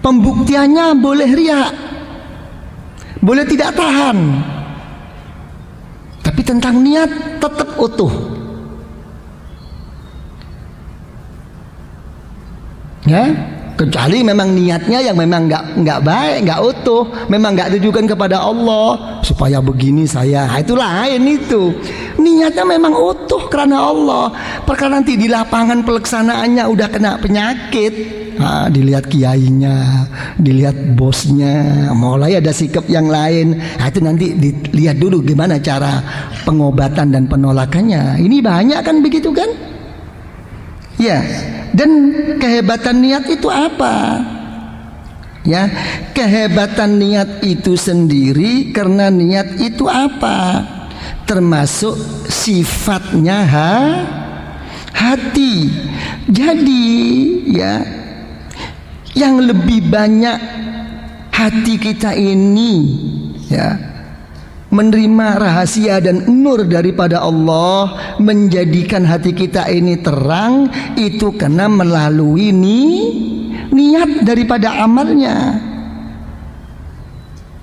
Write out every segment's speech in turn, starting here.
Pembuktiannya boleh riak, boleh tidak tahan, tapi tentang niat tetap utuh. Ya, kecuali memang niatnya yang memang nggak baik, nggak utuh, memang nggak ditujukan kepada Allah supaya begini saya, itu lain. Itu niatnya memang utuh karena Allah. Perkara nanti di lapangan pelaksanaannya udah kena penyakit, dilihat kiainya, dilihat bosnya, mulai ada sikap yang lain, itu nanti dilihat dulu gimana cara pengobatan dan penolakannya. Ini banyak kan begitu kan? Ya. Dan kehebatan niat itu apa? Ya, kehebatan niat itu sendiri karena niat itu apa? Termasuk sifatnya hati. Jadi ya, yang lebih banyak hati kita ini ya menerima rahasia dan nur daripada Allah, menjadikan hati kita ini terang, itu karena melalui niat daripada amalnya.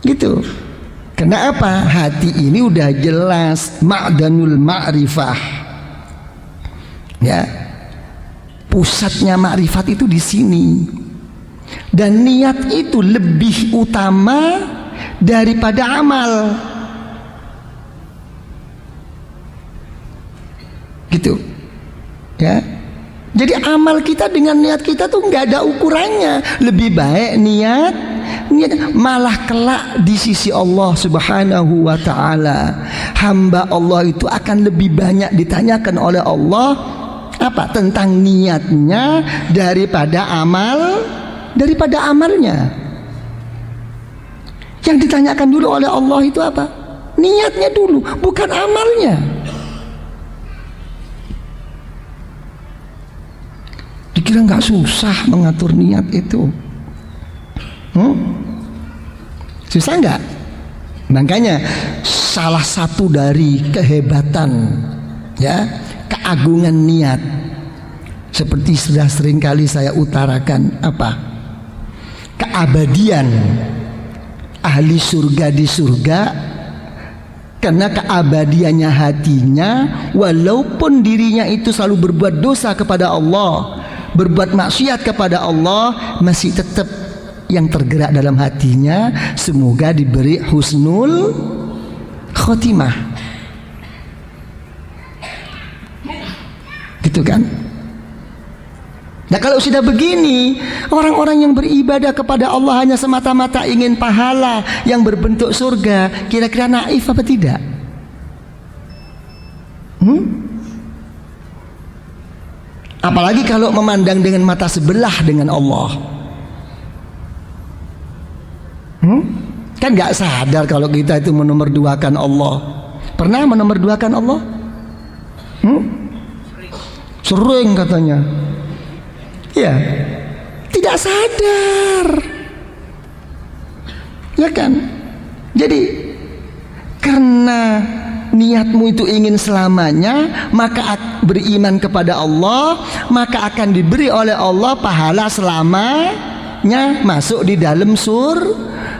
Gitu. Karena apa? Hati ini udah jelas ma'danul ma'rifah. Ya. Pusatnya ma'rifat itu di sini. Dan niat itu lebih utama daripada amal. Gitu ya. Jadi amal kita dengan niat kita tuh nggak ada ukurannya. Lebih baik niat malah kelak di sisi Allah Subhanahu wa ta'ala, hamba Allah itu akan lebih banyak ditanyakan oleh Allah apa? Tentang niatnya daripada amalnya. Yang ditanyakan dulu oleh Allah itu apa? Niatnya dulu, bukan amalnya. Dikira nggak susah mengatur niat itu? Susah nggak? Makanya salah satu dari kehebatan ya, keagungan niat, seperti sudah sering kali saya utarakan, apa? Keabadian ahli surga di surga karena keabadiannya hatinya, walaupun dirinya itu selalu berbuat dosa kepada Allah, berbuat maksiat kepada Allah, masih tetap yang tergerak dalam hatinya semoga diberi husnul khotimah. Gitu kan? Nah kalau sudah begini, orang-orang yang beribadah kepada Allah hanya semata-mata ingin pahala yang berbentuk surga, kira-kira naif apa tidak? Apalagi kalau memandang dengan mata sebelah dengan Allah. Kan gak sadar kalau kita itu menomorduakan Allah. Pernah menomorduakan Allah? Sering katanya. Ya, tidak sadar. Ya kan? Jadi karena niatmu itu ingin selamanya, maka beriman kepada Allah, maka akan diberi oleh Allah pahala selamanya masuk di dalam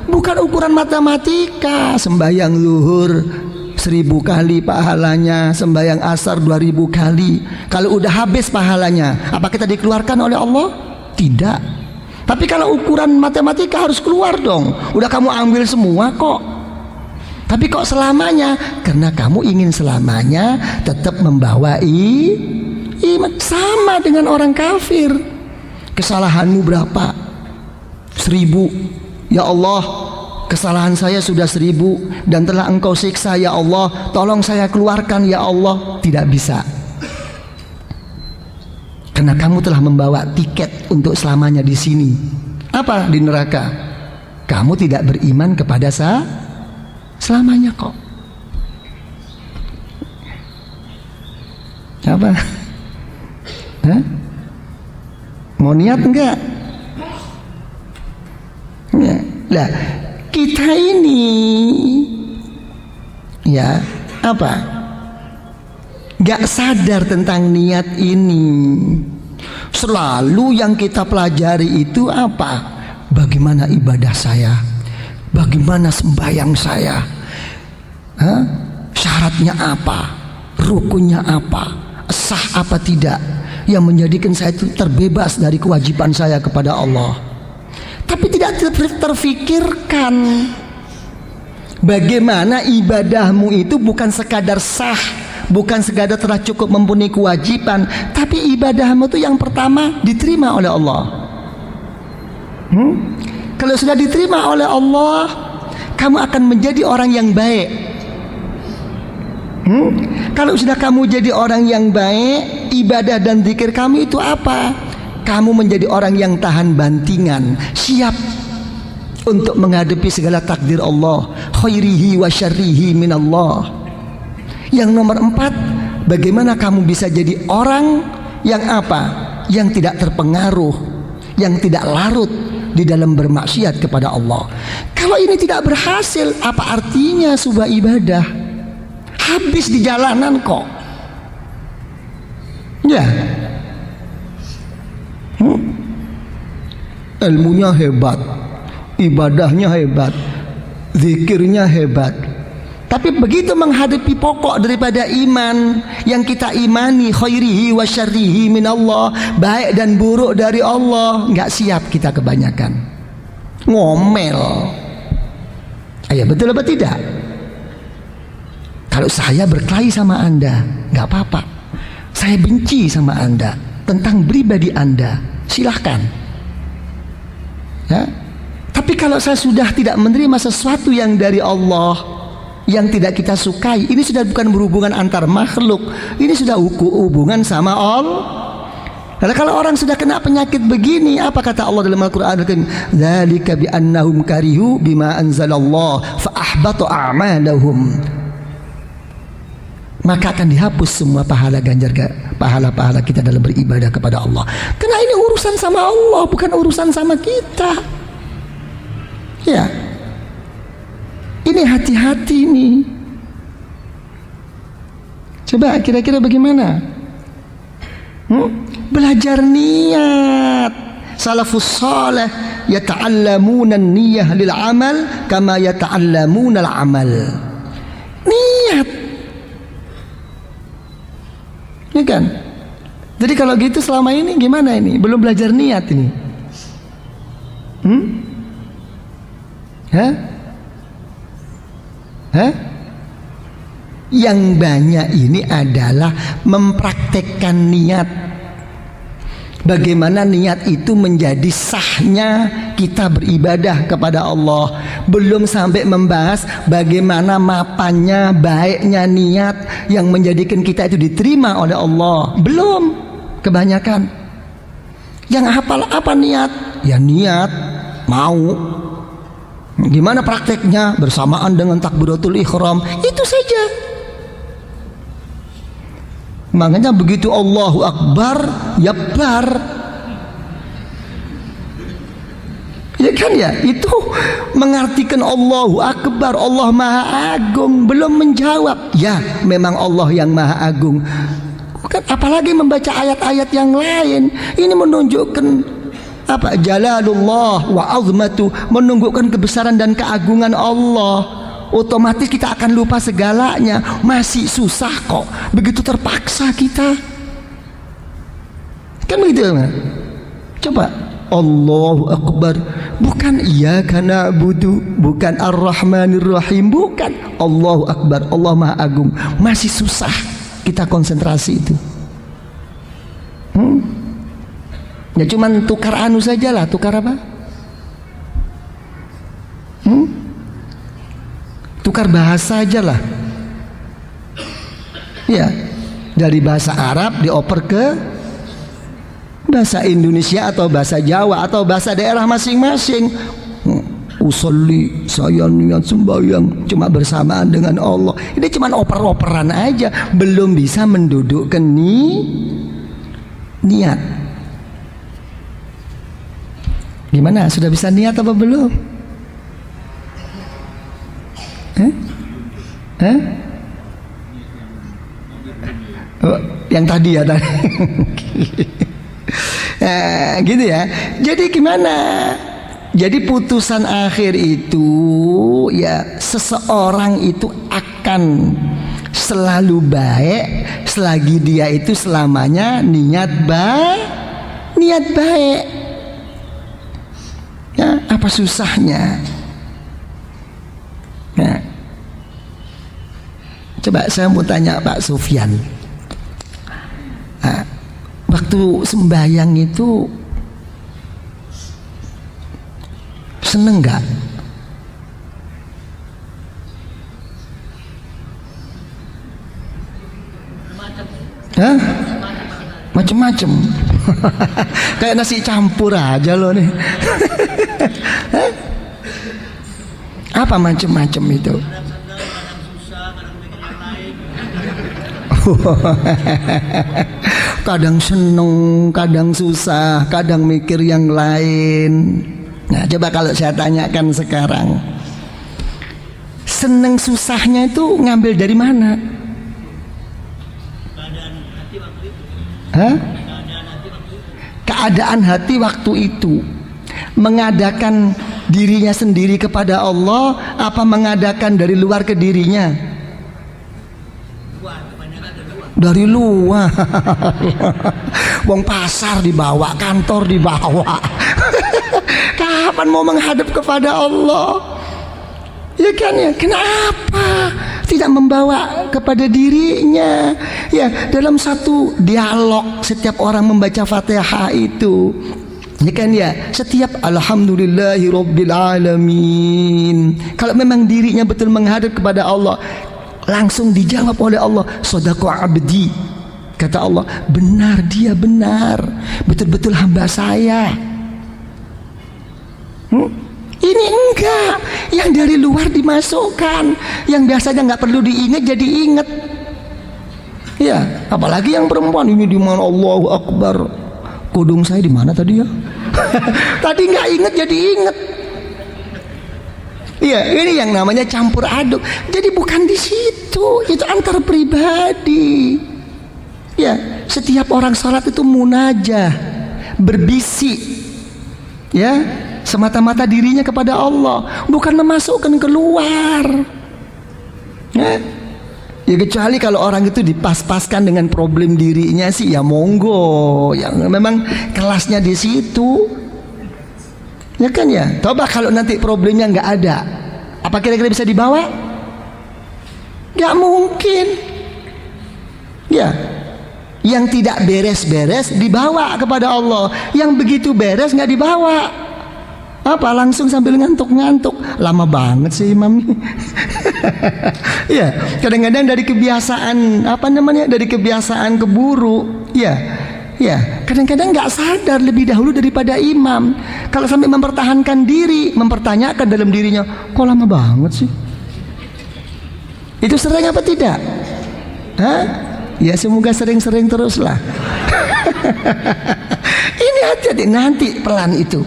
bukan ukuran matematika. Sembahyang zuhur 1000 kali pahalanya, sembahyang asar 2000 kali. Kalau udah habis pahalanya, apa kita dikeluarkan oleh Allah? Tidak. Tapi kalau ukuran matematika harus keluar dong. Udah kamu ambil semua kok. Tapi kok selamanya? Karena kamu ingin selamanya tetap membawa iman. Sama dengan orang kafir. Kesalahanmu berapa? 1000. Ya Allah, kesalahan saya sudah 1000 dan telah Engkau siksa ya Allah, tolong saya keluarkan ya Allah. Tidak bisa. Karena kamu telah membawa tiket untuk selamanya di sini. Apa? Di neraka. Kamu tidak beriman kepada selamanya kok. Apa? Hah? Mau niat enggak? Ya. Lah, kita ini ya apa? Gak sadar tentang niat ini. Selalu yang kita pelajari itu apa? bagaimana ibadah saya, bagaimana sembahyang saya, syaratnya apa, rukunnya apa, sah apa tidak, yang menjadikan saya itu terbebas dari kewajiban saya kepada Allah. Tapi tidak terfikirkan bagaimana ibadahmu itu bukan sekadar sah, bukan sekadar telah cukup memenuhi kewajiban, tapi ibadahmu itu yang pertama diterima oleh Allah. Kalau sudah diterima oleh Allah, kamu akan menjadi orang yang baik. Kalau sudah kamu jadi orang yang baik, ibadah dan zikir kamu itu apa? Kamu menjadi orang yang tahan bantingan, siap untuk menghadapi segala takdir Allah, khairihi wa syarrihi minallah. Yang nomor 4, bagaimana kamu bisa jadi orang yang apa? Yang tidak terpengaruh, yang tidak larut di dalam bermaksiat kepada Allah. Kalau ini tidak berhasil, apa artinya sebuah ibadah? Habis di jalanan kok. Ya. Ilmunya hebat, ibadahnya hebat, zikirnya hebat, tapi begitu menghadapi pokok daripada iman yang kita imani, khairihi wa syarrihi minallah, baik dan buruk dari Allah, nggak siap kita kebanyakan. Ngomel. Ayo, betul apa tidak? Kalau saya berkelahi sama Anda, nggak apa-apa. Saya benci sama Anda tentang pribadi Anda, silahkan. Ya. Tapi kalau saya sudah tidak menerima sesuatu yang dari Allah, yang tidak kita sukai, ini sudah bukan berhubungan antar makhluk, ini sudah hubungan sama Allah. Lalu kalau orang sudah kena penyakit begini, apa kata Allah dalam Al-Quran? Dzalika bi annahum karihu bima anzalallah fa ahbata a'malahum. Maka akan dihapus semua pahala pahala kita dalam beribadah kepada Allah. Karena ini urusan sama Allah, bukan urusan sama kita. Ya, ini hati-hati nih. Coba kira-kira bagaimana? Belajar niat. Salafus salih yata'allamuna an-niyyah lil amal kama yata'allamuna al-amal. Niat. Ini kan. Jadi kalau gitu selama ini gimana ini? Belum belajar niat ini. Yang banyak ini adalah mempraktekkan niat. Bagaimana niat itu menjadi sahnya kita beribadah kepada Allah. Belum sampai membahas bagaimana mapannya, baiknya niat yang menjadikan kita itu diterima oleh Allah. Belum, kebanyakan. Yang hafal apa niat? Ya niat, mau. Gimana prakteknya? Bersamaan dengan takbiratul ihram. Itu saja. Makanya begitu Allahu Akbar, yakbar. Ya kan ya, itu mengartikan Allahu Akbar, Allah Maha Agung. Belum menjawab, ya memang Allah yang Maha Agung. Bukan, apalagi membaca ayat-ayat yang lain. Ini menunjukkan apa? Jalalullah wa azmatu, menunjukkan kebesaran dan keagungan Allah. Otomatis kita akan lupa segalanya. Masih susah kok, begitu terpaksa kita. Kan begitu kan? Coba Allahu Akbar, bukan iyyaka na'budu, bukan Ar-Rahmanir Rahim, bukan. Allahu Akbar, Allah Maha Agung. Masih susah kita konsentrasi itu. Ya cuman tukar anu sajalah, tukar apa? Tukar bahasa aja lah. Ya, dari bahasa Arab dioper ke bahasa Indonesia atau bahasa Jawa atau bahasa daerah masing-masing. Usolli, saya niat sembahyang cuma bersamaan dengan Allah. Ini cuma oper-operan aja, belum bisa mendudukkan niat. Gimana? Sudah bisa niat apa belum? Oh, yang tadi ya tadi. Gitu ya. Jadi gimana? Jadi putusan akhir itu ya seseorang itu akan selalu baik selagi dia itu selamanya niat baik. Ya, apa susahnya? Nah, coba saya mau tanya Pak Sufyan. Nah, waktu sembahyang itu seneng nggak? Hah? Macem-macem. Kayak nasi campur aja loh nih. Apa macem-macem itu? Kadang seneng, kadang susah, kadang mikir yang lain. Nah, coba kalau saya tanyakan sekarang, seneng susahnya itu ngambil dari mana? Hah? Keadaan hati waktu itu. Mengadakan dirinya sendiri kepada Allah, apa mengadakan dari luar ke dirinya? Dari luar. Wong pasar dibawa, kantor dibawa. Kapan mau menghadap kepada Allah? Ya kan ya, kenapa tidak membawa kepada dirinya? Ya, dalam satu dialog setiap orang membaca Fatihah itu, ya kan ya, setiap alhamdulillahirabbil alamin. Kalau memang dirinya betul menghadap kepada Allah, langsung dijawab oleh Allah, shadaqa abdi. Kata Allah, benar, dia benar, betul-betul hamba saya. Ini enggak, yang dari luar dimasukkan, yang biasanya nggak perlu diingat jadi ingat. Ya, apalagi yang perempuan ini di mana, Allahu Akbar. Kudung saya di mana tadi ya? Tadi nggak ingat jadi ingat. Iya, ini yang namanya campur aduk. Jadi bukan di situ, itu antar pribadi. Ya, setiap orang salat itu munajah, berbisik. Ya, semata-mata dirinya kepada Allah, bukan memasukkan keluar. Ya kecuali kalau orang itu dipas-paskan dengan problem dirinya sih, ya monggo, yang memang kelasnya di situ. Ya kan ya. Coba kalau nanti problemnya nggak ada, apa kira-kira bisa dibawa? Nggak mungkin. Ya, yang tidak beres-beres dibawa kepada Allah, yang begitu beres nggak dibawa. Apa langsung sambil ngantuk-ngantuk, lama banget sih imam nih. Ya, kadang-kadang dari kebiasaan dari kebiasaan keburu, ya, kadang-kadang nggak sadar lebih dahulu daripada imam. Kalau sampai mempertahankan diri, mempertanyakan dalam dirinya, kok lama banget sih? Itu sering apa tidak? Hah? Ya semoga sering-sering teruslah. Ini hati-hati nanti pelan itu.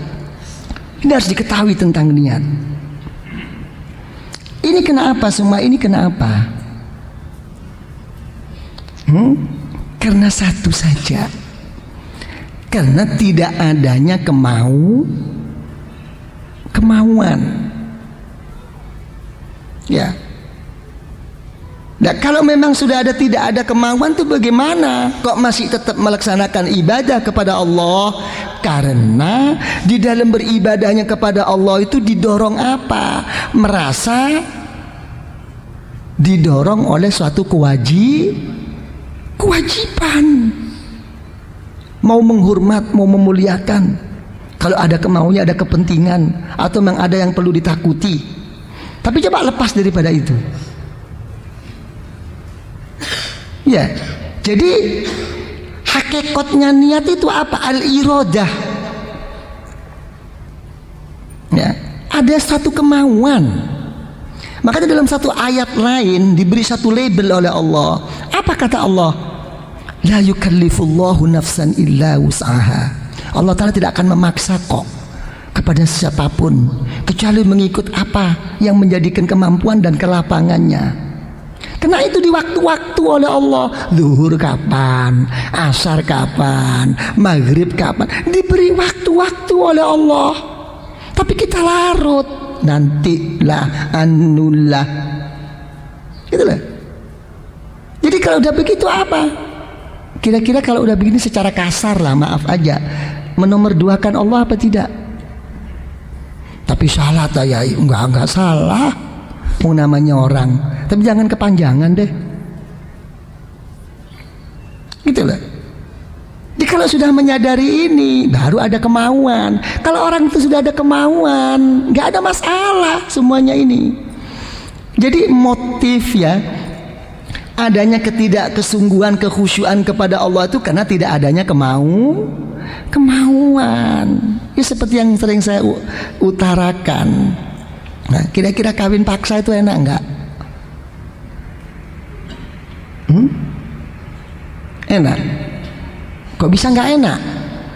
Ini harus diketahui tentang niat. Ini kenapa semua ini kenapa? Karena satu saja. Karena tidak adanya kemauan. Ya. Nah, kalau memang sudah tidak ada kemauan itu bagaimana? Kok masih tetap melaksanakan ibadah kepada Allah? Karena di dalam beribadahnya kepada Allah itu didorong apa? Merasa didorong oleh suatu kewajiban. Mau menghormat, mau memuliakan. Kalau ada kemauannya, ada kepentingan, atau memang ada yang perlu ditakuti. Tapi coba lepas daripada itu. Ya, jadi hakikatnya niat itu apa? Al-iradah. Ya, ada satu kemauan. Makanya dalam satu ayat lain diberi satu label oleh Allah. Apa kata Allah? La yukallifullahu nafsan illa wus'aha. Allah Ta'ala tidak akan memaksa kok kepada siapapun kecuali mengikut apa yang menjadikan kemampuan dan kelapangannya. Karena itu di waktu-waktu oleh Allah, zuhur kapan, asar kapan, maghrib kapan, diberi waktu-waktu oleh Allah. Tapi kita larut, nantilah, anulah, gitu lah. Jadi kalau udah begitu apa? Kira-kira kalau udah begini secara kasar lah, maaf aja, menomorduakan Allah apa tidak? Tapi salah ya, enggak salah. Mau namanya orang, tapi jangan kepanjangan deh. Gitu lah. Jadi kalau sudah menyadari ini, baru ada kemauan. Kalau orang itu sudah ada kemauan, nggak ada masalah semuanya ini. Jadi motif ya, adanya ketidakkesungguhan, kekhusyuan kepada Allah itu karena tidak adanya kemauan. Ya seperti yang sering saya utarakan. Nah, kira-kira kawin paksa itu enak enggak? Enak. Kok bisa enggak enak?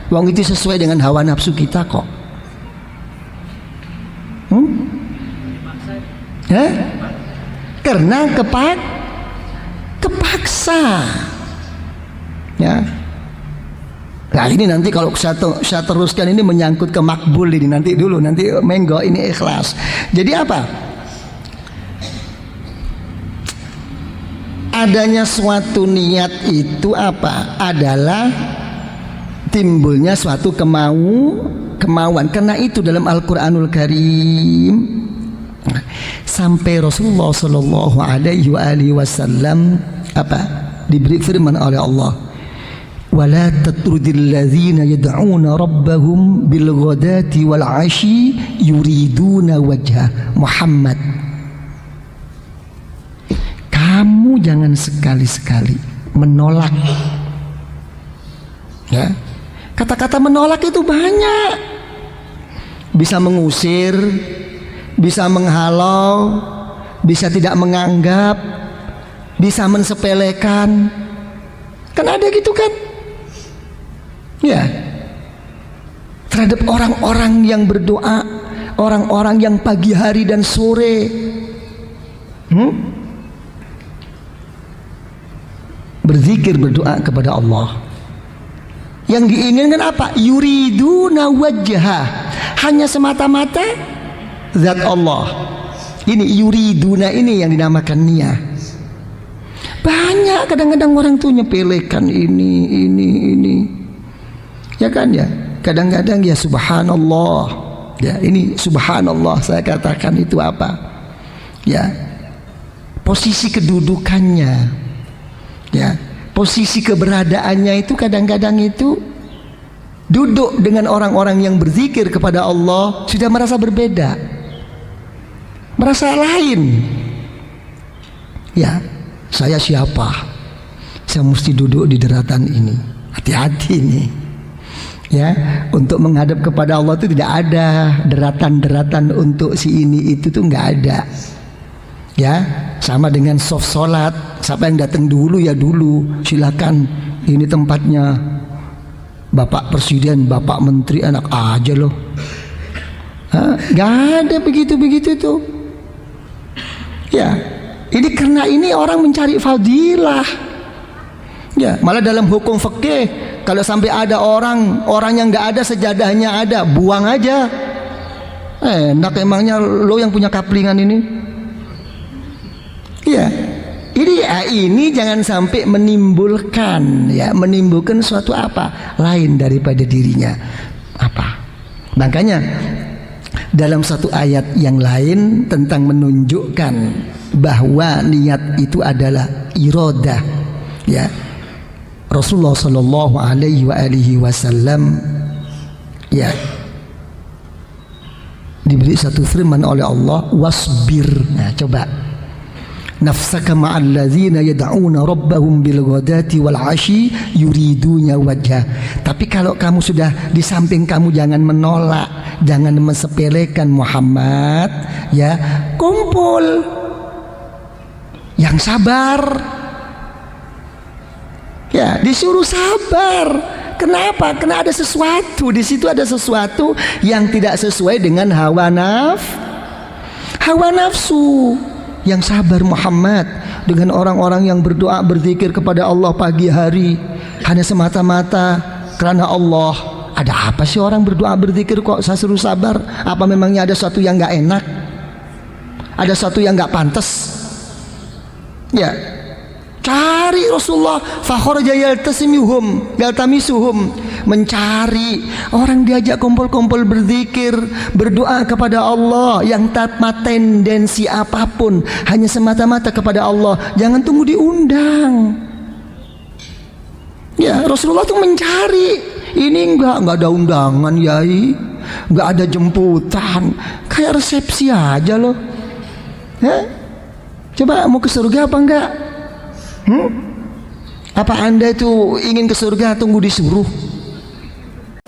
Wong itu sesuai dengan hawa nafsu kita kok. Karena kepaksa. Ya. Nah ini nanti kalau saya teruskan ini menyangkut ke makbul ini, nanti menggo ini ikhlas. Jadi apa? Adanya suatu niat itu apa? Adalah timbulnya suatu kemauan. Karena itu dalam Al-Quranul Karim sampai Rasulullah Sallallahu Alaihi Wasallam apa? Diberi firman oleh Allah, ولا تطرد الذين يدعون ربهم بالغداة والعشي يريدون وجهه Muhammad. Kamu jangan sekali-sekali menolak. Ya, kata-kata menolak itu banyak. Bisa mengusir, bisa menghalau, bisa tidak menganggap, bisa mensepelekan. Kan ada gitu kan? Ya, terhadap orang-orang yang berdoa, orang-orang yang pagi hari dan sore berzikir, berdoa kepada Allah. Yang diinginkan apa? Yuriduna wajhah, hanya semata-mata zat Allah. Ini yuriduna ini yang dinamakan niyah. Banyak kadang-kadang orang tuh nyepelekan ini. Ya kan ya, kadang-kadang ya subhanallah. Ya, ini subhanallah saya katakan itu apa? Ya, posisi kedudukannya. Ya, posisi keberadaannya itu kadang-kadang itu duduk dengan orang-orang yang berzikir kepada Allah sudah merasa berbeda. Merasa lain. Ya, saya siapa? Saya mesti duduk di daratan ini. Hati-hati nih. Ya, untuk menghadap kepada Allah itu tidak ada deratan-deratan untuk si ini itu tuh nggak ada. Ya, sama dengan soft sholat. Siapa yang datang dulu ya dulu, silakan. Ini tempatnya Bapak Presiden, Bapak Menteri, enak aja loh. Nggak ada begitu tuh. Ya, ini karena ini orang mencari fadilah. Ya, malah dalam hukum fikih kalau sampai ada orang yang nggak ada sejadahnya ada, buang aja. Enak emangnya lo yang punya kaplingan ini. Ya, ini jangan sampai menimbulkan suatu apa lain daripada dirinya. Apa? Makanya dalam satu ayat yang lain tentang menunjukkan bahwa niat itu adalah iradah. Ya. Rasulullah Sallallahu Alaihi Wasallam ya diberi satu firman oleh Allah, wasbir. Nah coba, nafsaka ma'al ladzina yad'una rabbahum bil ghadati wal 'ashi yuriduna wajha. Tapi kalau kamu sudah di samping kamu jangan menolak, jangan mensepelekan Muhammad, ya, kumpul yang sabar. Ya, disuruh sabar. Kenapa? Karena ada sesuatu di situ, ada sesuatu yang tidak sesuai dengan hawa nafsu. Yang sabar Muhammad dengan orang-orang yang berdoa berzikir kepada Allah pagi hari hanya semata-mata karena Allah. Ada apa sih orang berdoa berzikir kok saya suruh sabar? Apa memangnya ada sesuatu yang nggak enak? Ada sesuatu yang nggak pantas? Ya, cari Rasulullah. Fakharaja yaltamisuhum, mencari orang, diajak kumpul-kumpul berzikir, berdoa kepada Allah yang tanpa tendensi apapun, hanya semata-mata kepada Allah. Jangan tunggu diundang. Ya, Rasulullah tuh mencari. Ini enggak ada undangan, yai, enggak ada jemputan, kayak resepsi aja loh. Coba mau ke surga apa enggak? Apa Anda itu ingin ke surga tunggu disuruh?